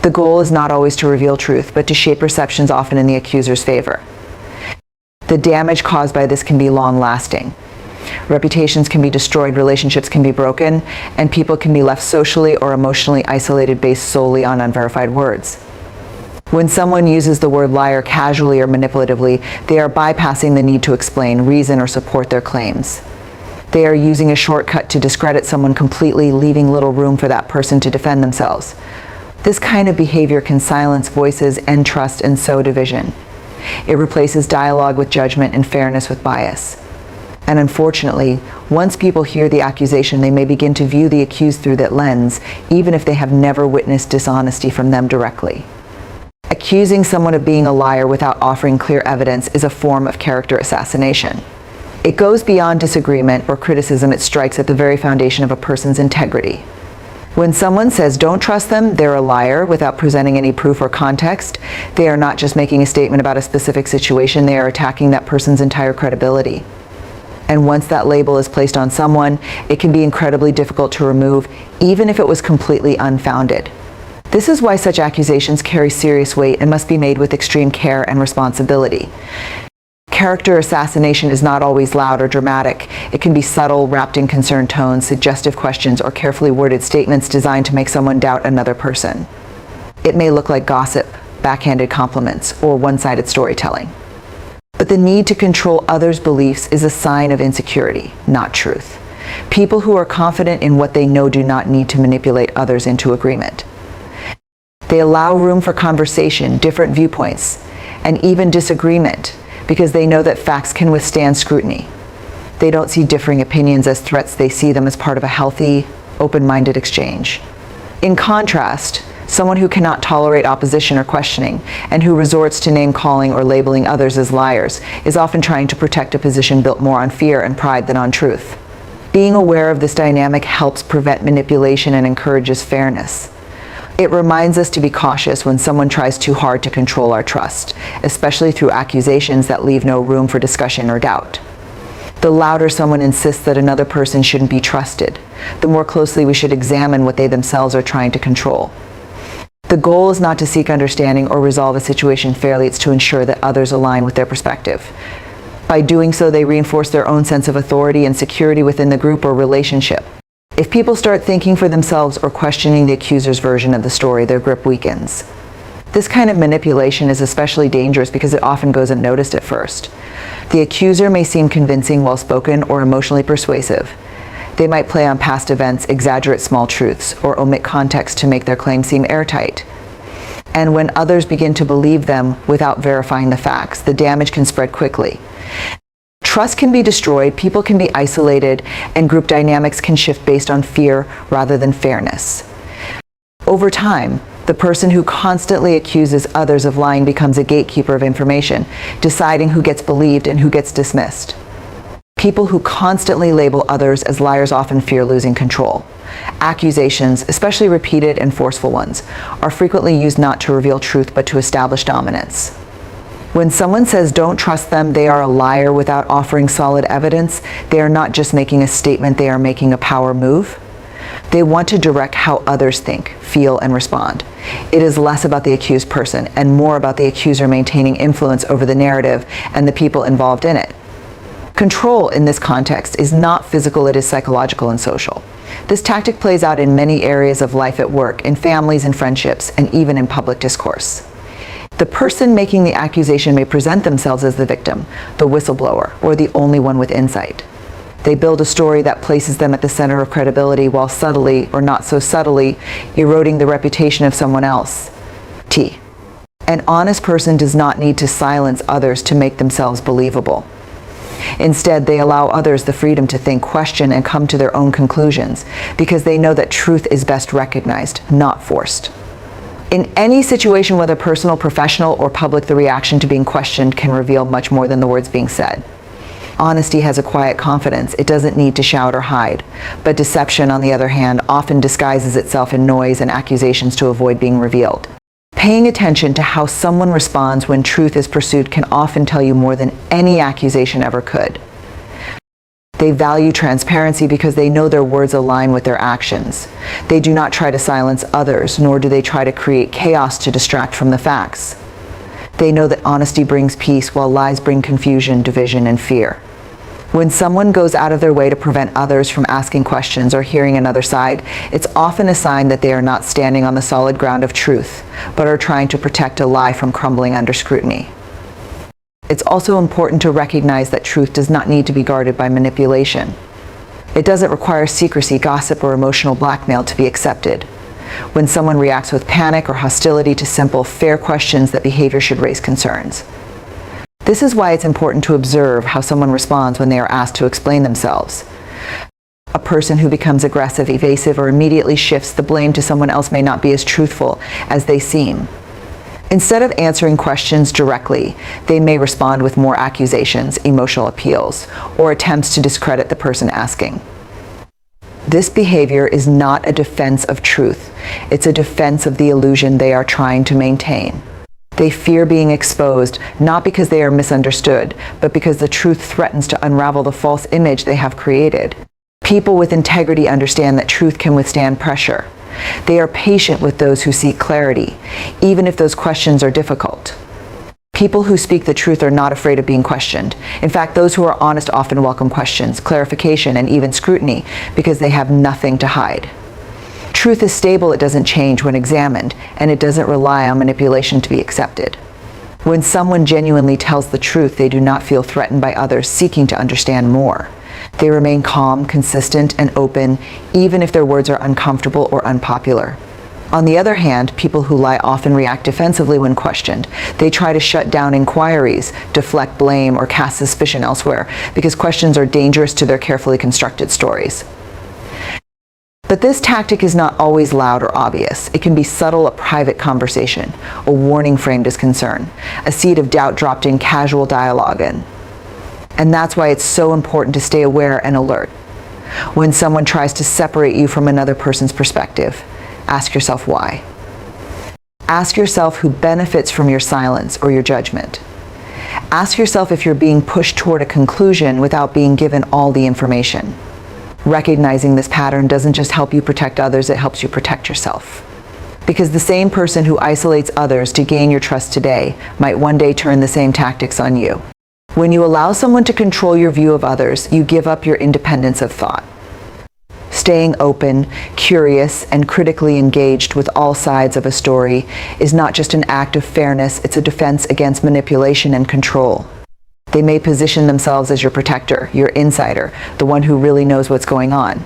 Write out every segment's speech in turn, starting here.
The goal is not always to reveal truth, but to shape perceptions, often in the accuser's favor. The damage caused by this can be long-lasting. Reputations can be destroyed, relationships can be broken, and people can be left socially or emotionally isolated based solely on unverified words. When someone uses the word liar casually or manipulatively, they are bypassing the need to explain, reason, or support their claims. They are using a shortcut to discredit someone completely, leaving little room for that person to defend themselves. This kind of behavior can silence voices, end trust, and sow division. It replaces dialogue with judgment and fairness with bias. And unfortunately, once people hear the accusation, they may begin to view the accused through that lens, even if they have never witnessed dishonesty from them directly. Accusing someone of being a liar without offering clear evidence is a form of character assassination. It goes beyond disagreement or criticism. It strikes at the very foundation of a person's integrity. When someone says don't trust them, they're a liar without presenting any proof or context, they are not just making a statement about a specific situation, they are attacking that person's entire credibility. And once that label is placed on someone, it can be incredibly difficult to remove, even if it was completely unfounded. This is why such accusations carry serious weight and must be made with extreme care and responsibility. Character assassination is not always loud or dramatic. It can be subtle, wrapped in concerned tones, suggestive questions, or carefully worded statements designed to make someone doubt another person. It may look like gossip, backhanded compliments, or one-sided storytelling. But the need to control others' beliefs is a sign of insecurity, not truth. People who are confident in what they know do not need to manipulate others into agreement. They allow room for conversation, different viewpoints, and even disagreement, because they know that facts can withstand scrutiny. They don't see differing opinions as threats, they see them as part of a healthy, open-minded exchange. In contrast, someone who cannot tolerate opposition or questioning, and who resorts to name-calling or labeling others as liars, is often trying to protect a position built more on fear and pride than on truth. Being aware of this dynamic helps prevent manipulation and encourages fairness. It reminds us to be cautious when someone tries too hard to control our trust, especially through accusations that leave no room for discussion or doubt. The louder someone insists that another person shouldn't be trusted, the more closely we should examine what they themselves are trying to control. The goal is not to seek understanding or resolve a situation fairly, it's to ensure that others align with their perspective. By doing so, they reinforce their own sense of authority and security within the group or relationship. If people start thinking for themselves or questioning the accuser's version of the story, their grip weakens. This kind of manipulation is especially dangerous because it often goes unnoticed at first. The accuser may seem convincing, well-spoken, or emotionally persuasive. They might play on past events, exaggerate small truths, or omit context to make their claim seem airtight. And when others begin to believe them without verifying the facts, the damage can spread quickly. Trust can be destroyed, people can be isolated, and group dynamics can shift based on fear rather than fairness. Over time, the person who constantly accuses others of lying becomes a gatekeeper of information, deciding who gets believed and who gets dismissed. People who constantly label others as liars often fear losing control. Accusations, especially repeated and forceful ones, are frequently used not to reveal truth but to establish dominance. When someone says don't trust them, they are a liar without offering solid evidence, they are not just making a statement, they are making a power move. They want to direct how others think, feel, and respond. It is less about the accused person and more about the accuser maintaining influence over the narrative and the people involved in it. Control in this context is not physical, it is psychological and social. This tactic plays out in many areas of life at work, in families and friendships, and even in public discourse. The person making the accusation may present themselves as the victim, the whistleblower, or the only one with insight. They build a story that places them at the center of credibility while subtly, or not so subtly, eroding the reputation of someone else. An honest person does not need to silence others to make themselves believable. Instead, they allow others the freedom to think, question, and come to their own conclusions, because they know that truth is best recognized, not forced. In any situation, whether personal, professional, or public, the reaction to being questioned can reveal much more than the words being said. Honesty has a quiet confidence. It doesn't need to shout or hide. But deception, on the other hand, often disguises itself in noise and accusations to avoid being revealed. Paying attention to how someone responds when truth is pursued can often tell you more than any accusation ever could. They value transparency because they know their words align with their actions. They do not try to silence others, nor do they try to create chaos to distract from the facts. They know that honesty brings peace, while lies bring confusion, division, and fear. When someone goes out of their way to prevent others from asking questions or hearing another side, it's often a sign that they are not standing on the solid ground of truth, but are trying to protect a lie from crumbling under scrutiny. It's also important to recognize that truth does not need to be guarded by manipulation. It doesn't require secrecy, gossip, or emotional blackmail to be accepted. When someone reacts with panic or hostility to simple, fair questions, that behavior should raise concerns. This is why it's important to observe how someone responds when they are asked to explain themselves. A person who becomes aggressive, evasive, or immediately shifts the blame to someone else may not be as truthful as they seem. Instead of answering questions directly, they may respond with more accusations, emotional appeals, or attempts to discredit the person asking. This behavior is not a defense of truth. It's a defense of the illusion they are trying to maintain. They fear being exposed, not because they are misunderstood, but because the truth threatens to unravel the false image they have created. People with integrity understand that truth can withstand pressure. They are patient with those who seek clarity, even if those questions are difficult. People who speak the truth are not afraid of being questioned. In fact, those who are honest often welcome questions, clarification, and even scrutiny because they have nothing to hide. Truth is stable, it doesn't change when examined, and it doesn't rely on manipulation to be accepted. When someone genuinely tells the truth, they do not feel threatened by others seeking to understand more. They remain calm, consistent, and open, even if their words are uncomfortable or unpopular. On the other hand, people who lie often react defensively when questioned. They try to shut down inquiries, deflect blame, or cast suspicion elsewhere because questions are dangerous to their carefully constructed stories. But this tactic is not always loud or obvious. It can be subtle, a private conversation, a warning framed as concern, a seed of doubt dropped in casual dialogue, and that's why it's so important to stay aware and alert. When someone tries to separate you from another person's perspective, ask yourself why. Ask yourself who benefits from your silence or your judgment. Ask yourself if you're being pushed toward a conclusion without being given all the information. Recognizing this pattern doesn't just help you protect others, it helps you protect yourself. Because the same person who isolates others to gain your trust today might one day turn the same tactics on you. When you allow someone to control your view of others, you give up your independence of thought. Staying open, curious, and critically engaged with all sides of a story is not just an act of fairness, it's a defense against manipulation and control. They may position themselves as your protector, your insider, the one who really knows what's going on.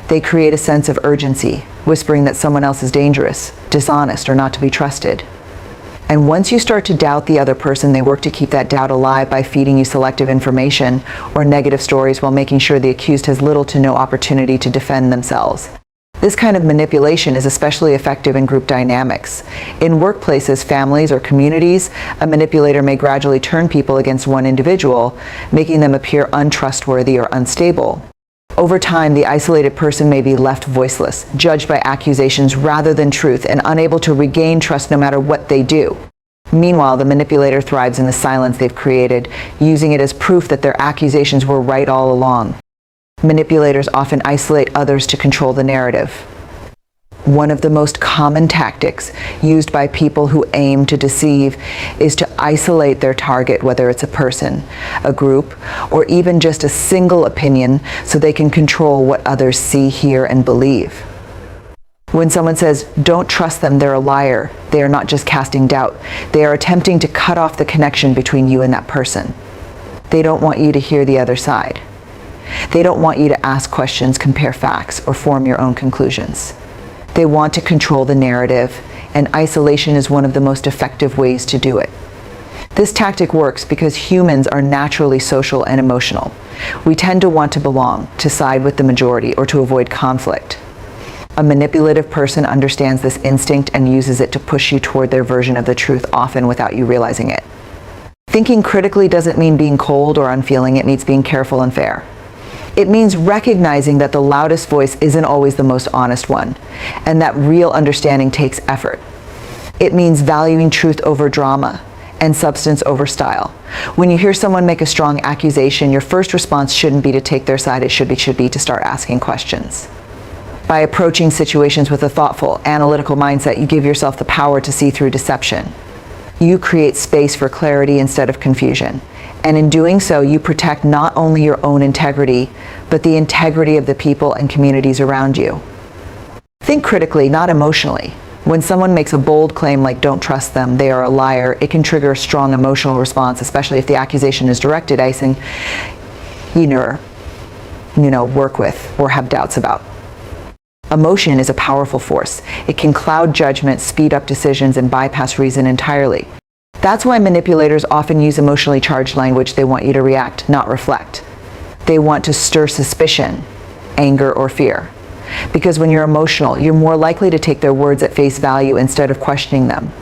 They create a sense of urgency, whispering that someone else is dangerous, dishonest, or not to be trusted. And once you start to doubt the other person, they work to keep that doubt alive by feeding you selective information or negative stories while making sure the accused has little to no opportunity to defend themselves. This kind of manipulation is especially effective in group dynamics. In workplaces, families, or communities, a manipulator may gradually turn people against one individual, making them appear untrustworthy or unstable. Over time, the isolated person may be left voiceless, judged by accusations rather than truth, and unable to regain trust no matter what they do. Meanwhile, the manipulator thrives in the silence they've created, using it as proof that their accusations were right all along. Manipulators often isolate others to control the narrative. One of the most common tactics used by people who aim to deceive is to isolate their target, whether it's a person, a group, or even just a single opinion, so they can control what others see, hear, and believe. When someone says, "Don't trust them, they're a liar," they are not just casting doubt. They are attempting to cut off the connection between you and that person. They don't want you to hear the other side. They don't want you to ask questions, compare facts, or form your own conclusions. They want to control the narrative, and isolation is one of the most effective ways to do it. This tactic works because humans are naturally social and emotional. We tend to want to belong, to side with the majority, or to avoid conflict. A manipulative person understands this instinct and uses it to push you toward their version of the truth, often without you realizing it. Thinking critically doesn't mean being cold or unfeeling, it means being careful and fair. It means recognizing that the loudest voice isn't always the most honest one, and that real understanding takes effort. It means valuing truth over drama, and substance over style. When you hear someone make a strong accusation, your first response shouldn't be to take their side, it should be to start asking questions. By approaching situations with a thoughtful, analytical mindset, you give yourself the power to see through deception. You create space for clarity instead of confusion. And in doing so, you protect not only your own integrity, but the integrity of the people and communities around you. Think critically, not emotionally. When someone makes a bold claim like "don't trust them, they are a liar," it can trigger a strong emotional response, especially if the accusation is directed at something you work with or have doubts about. Emotion is a powerful force. It can cloud judgment, speed up decisions, and bypass reason entirely. That's why manipulators often use emotionally charged language. They want you to react, not reflect. They want to stir suspicion, anger, or fear. Because when you're emotional, you're more likely to take their words at face value instead of questioning them.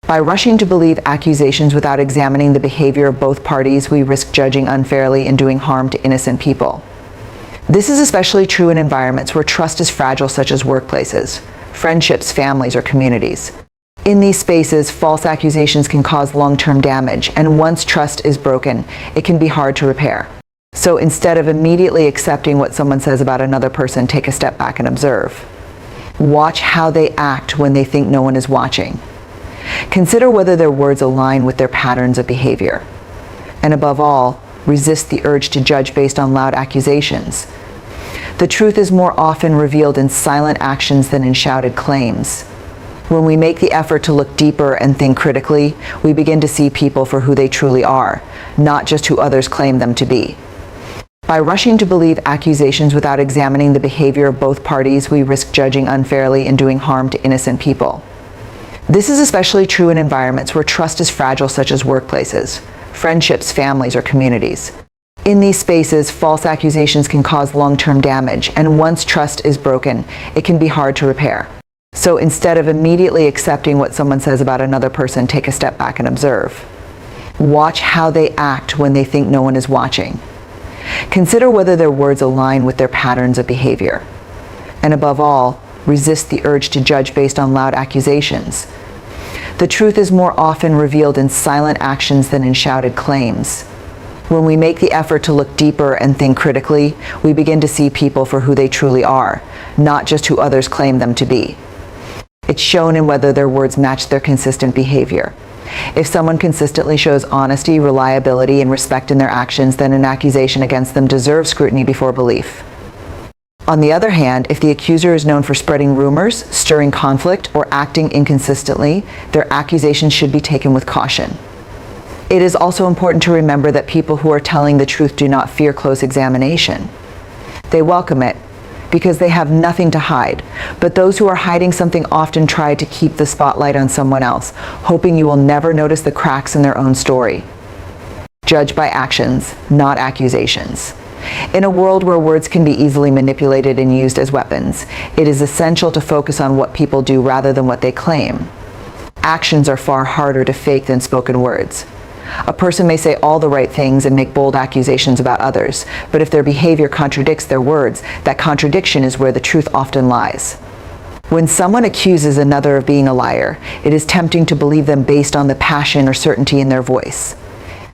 By rushing to believe accusations without examining the behavior of both parties, we risk judging unfairly and doing harm to innocent people. This is especially true in environments where trust is fragile, such as workplaces, friendships, families, or communities. In these spaces, false accusations can cause long-term damage, and once trust is broken, it can be hard to repair. So instead of immediately accepting what someone says about another person, take a step back and observe. Watch how they act when they think no one is watching. Consider whether their words align with their patterns of behavior. And above all, resist the urge to judge based on loud accusations. The truth is more often revealed in silent actions than in shouted claims. When we make the effort to look deeper and think critically, we begin to see people for who they truly are, not just who others claim them to be. By rushing to believe accusations without examining the behavior of both parties, we risk judging unfairly and doing harm to innocent people. This is especially true in environments where trust is fragile, such as workplaces, friendships, families, or communities. In these spaces, false accusations can cause long-term damage, and once trust is broken, it can be hard to repair. So instead of immediately accepting what someone says about another person, take a step back and observe. Watch how they act when they think no one is watching. Consider whether their words align with their patterns of behavior. And above all, resist the urge to judge based on loud accusations. The truth is more often revealed in silent actions than in shouted claims. When we make the effort to look deeper and think critically, we begin to see people for who they truly are, not just who others claim them to be. It's shown in whether their words match their consistent behavior. If someone consistently shows honesty, reliability, and respect in their actions, then an accusation against them deserves scrutiny before belief. On the other hand, if the accuser is known for spreading rumors, stirring conflict, or acting inconsistently, their accusations should be taken with caution. It is also important to remember that people who are telling the truth do not fear close examination. They welcome it because they have nothing to hide. But those who are hiding something often try to keep the spotlight on someone else, hoping you will never notice the cracks in their own story. Judge by actions, not accusations. In a world where words can be easily manipulated and used as weapons, it is essential to focus on what people do rather than what they claim. Actions are far harder to fake than spoken words. A person may say all the right things and make bold accusations about others, but if their behavior contradicts their words, that contradiction is where the truth often lies. When someone accuses another of being a liar, it is tempting to believe them based on the passion or certainty in their voice.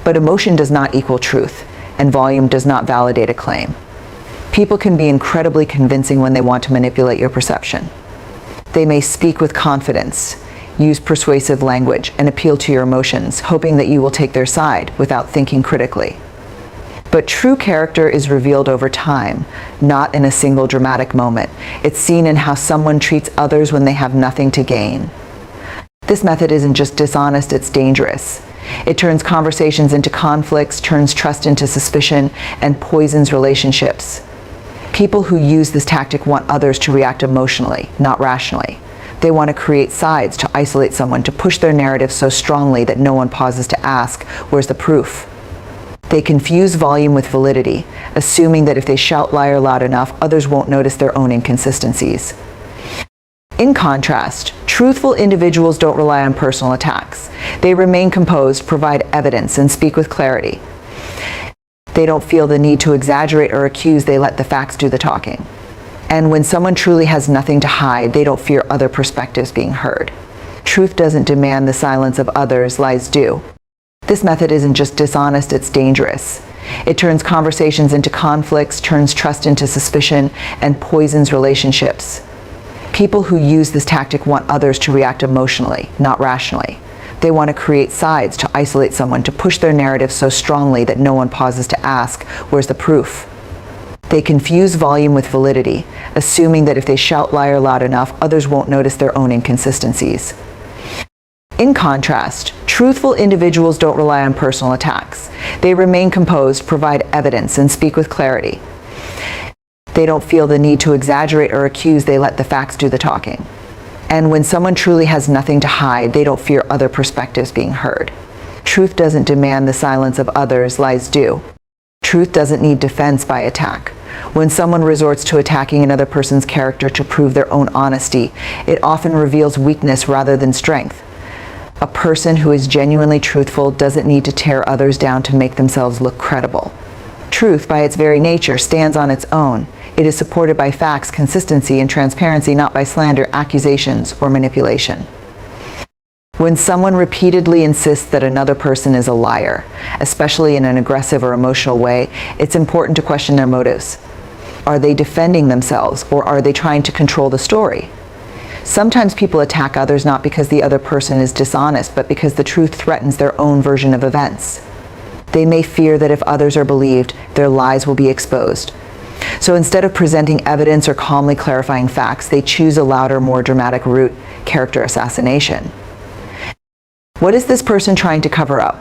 But emotion does not equal truth, and volume does not validate a claim. People can be incredibly convincing when they want to manipulate your perception. They may speak with confidence, use persuasive language, and appeal to your emotions, hoping that you will take their side without thinking critically. But true character is revealed over time, not in a single dramatic moment. It's seen in how someone treats others when they have nothing to gain. This method isn't just dishonest, it's dangerous. It turns conversations into conflicts, turns trust into suspicion, and poisons relationships. People who use this tactic want others to react emotionally, not rationally. They want to create sides, to isolate someone, to push their narrative so strongly that no one pauses to ask, where's the proof? They confuse volume with validity, assuming that if they shout liar loud enough, others won't notice their own inconsistencies. In contrast, truthful individuals don't rely on personal attacks. They remain composed, provide evidence, and speak with clarity. They don't feel the need to exaggerate or accuse, they let the facts do the talking. And when someone truly has nothing to hide, they don't fear other perspectives being heard. Truth doesn't demand the silence of others, lies do. This method isn't just dishonest, it's dangerous. It turns conversations into conflicts, turns trust into suspicion, and poisons relationships. People who use this tactic want others to react emotionally, not rationally. They want to create sides, to isolate someone, to push their narrative so strongly that no one pauses to ask, where's the proof? They confuse volume with validity, assuming that if they shout liar loud enough, others won't notice their own inconsistencies. In contrast, truthful individuals don't rely on personal attacks. They remain composed, provide evidence, and speak with clarity. They don't feel the need to exaggerate or accuse, they let the facts do the talking. And when someone truly has nothing to hide, they don't fear other perspectives being heard. Truth doesn't demand the silence of others, lies do. Truth doesn't need defense by attack. When someone resorts to attacking another person's character to prove their own honesty, it often reveals weakness rather than strength. A person who is genuinely truthful doesn't need to tear others down to make themselves look credible. Truth, by its very nature, stands on its own. It is supported by facts, consistency, and transparency, not by slander, accusations, or manipulation. When someone repeatedly insists that another person is a liar, especially in an aggressive or emotional way, it's important to question their motives. Are they defending themselves, or are they trying to control the story? Sometimes people attack others not because the other person is dishonest, but because the truth threatens their own version of events. They may fear that if others are believed, their lies will be exposed. So instead of presenting evidence or calmly clarifying facts, they choose a louder, more dramatic route, character assassination. What is this person trying to cover up?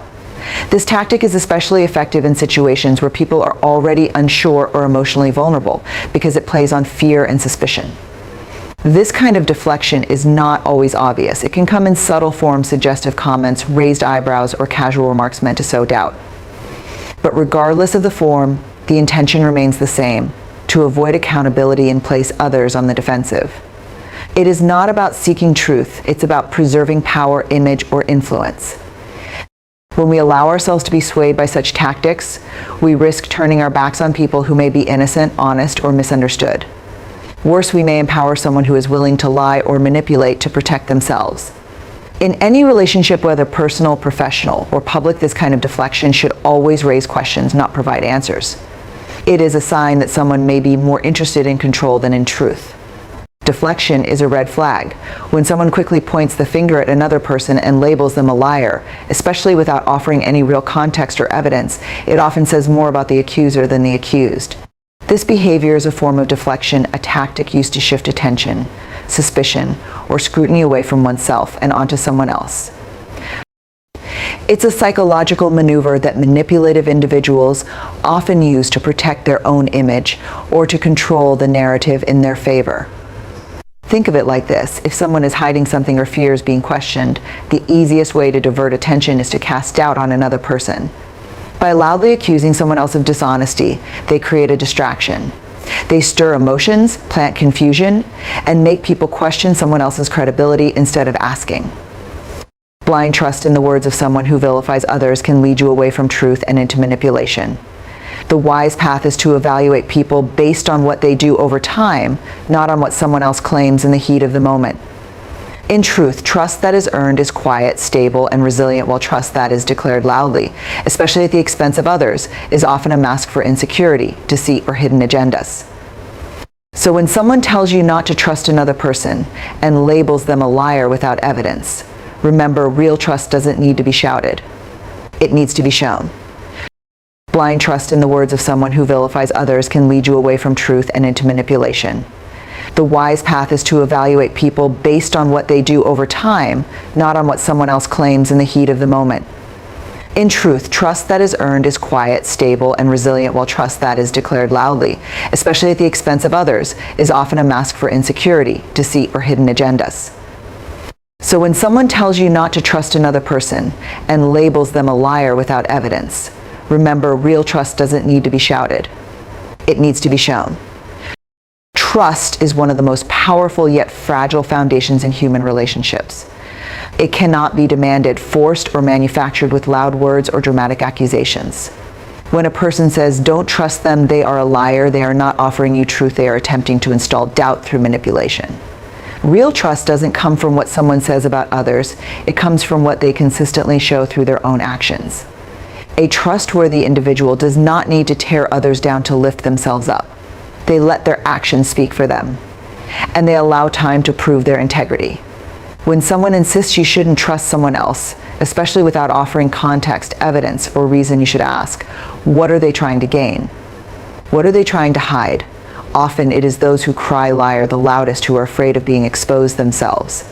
This tactic is especially effective in situations where people are already unsure or emotionally vulnerable, because it plays on fear and suspicion. This kind of deflection is not always obvious. It can come in subtle forms, suggestive comments, raised eyebrows, or casual remarks meant to sow doubt. But regardless of the form, the intention remains the same: to avoid accountability and place others on the defensive. It is not about seeking truth, it's about preserving power, image, or influence. When we allow ourselves to be swayed by such tactics, we risk turning our backs on people who may be innocent, honest, or misunderstood. Worse, we may empower someone who is willing to lie or manipulate to protect themselves. In any relationship, whether personal, professional, or public, this kind of deflection should always raise questions, not provide answers. It is a sign that someone may be more interested in control than in truth. Deflection is a red flag. When someone quickly points the finger at another person and labels them a liar, especially without offering any real context or evidence, it often says more about the accuser than the accused. This behavior is a form of deflection, a tactic used to shift attention, suspicion, or scrutiny away from oneself and onto someone else. It's a psychological maneuver that manipulative individuals often use to protect their own image or to control the narrative in their favor. Think of it like this: if someone is hiding something or fears being questioned, the easiest way to divert attention is to cast doubt on another person. By loudly accusing someone else of dishonesty, they create a distraction. They stir emotions, plant confusion, and make people question someone else's credibility instead of asking. Blind trust in the words of someone who vilifies others can lead you away from truth and into manipulation. The wise path is to evaluate people based on what they do over time, not on what someone else claims in the heat of the moment. In truth, trust that is earned is quiet, stable, and resilient, while trust that is declared loudly, especially at the expense of others, is often a mask for insecurity, deceit, or hidden agendas. So when someone tells you not to trust another person and labels them a liar without evidence, remember, real trust doesn't need to be shouted. It needs to be shown. Blind trust in the words of someone who vilifies others can lead you away from truth and into manipulation. The wise path is to evaluate people based on what they do over time, not on what someone else claims in the heat of the moment. In truth, trust that is earned is quiet, stable, and resilient, while trust that is declared loudly, especially at the expense of others, is often a mask for insecurity, deceit, or hidden agendas. So when someone tells you not to trust another person and labels them a liar without evidence, remember, real trust doesn't need to be shouted. It needs to be shown. Trust is one of the most powerful yet fragile foundations in human relationships. It cannot be demanded, forced, or manufactured with loud words or dramatic accusations. When a person says, "Don't trust them, they are a liar," they are not offering you truth, they are attempting to install doubt through manipulation. Real trust doesn't come from what someone says about others. It comes from what they consistently show through their own actions. A trustworthy individual does not need to tear others down to lift themselves up. They let their actions speak for them, and they allow time to prove their integrity. When someone insists you shouldn't trust someone else, especially without offering context, evidence, or reason you should ask, what are they trying to gain? What are they trying to hide? Often it is those who cry liar the loudest who are afraid of being exposed themselves.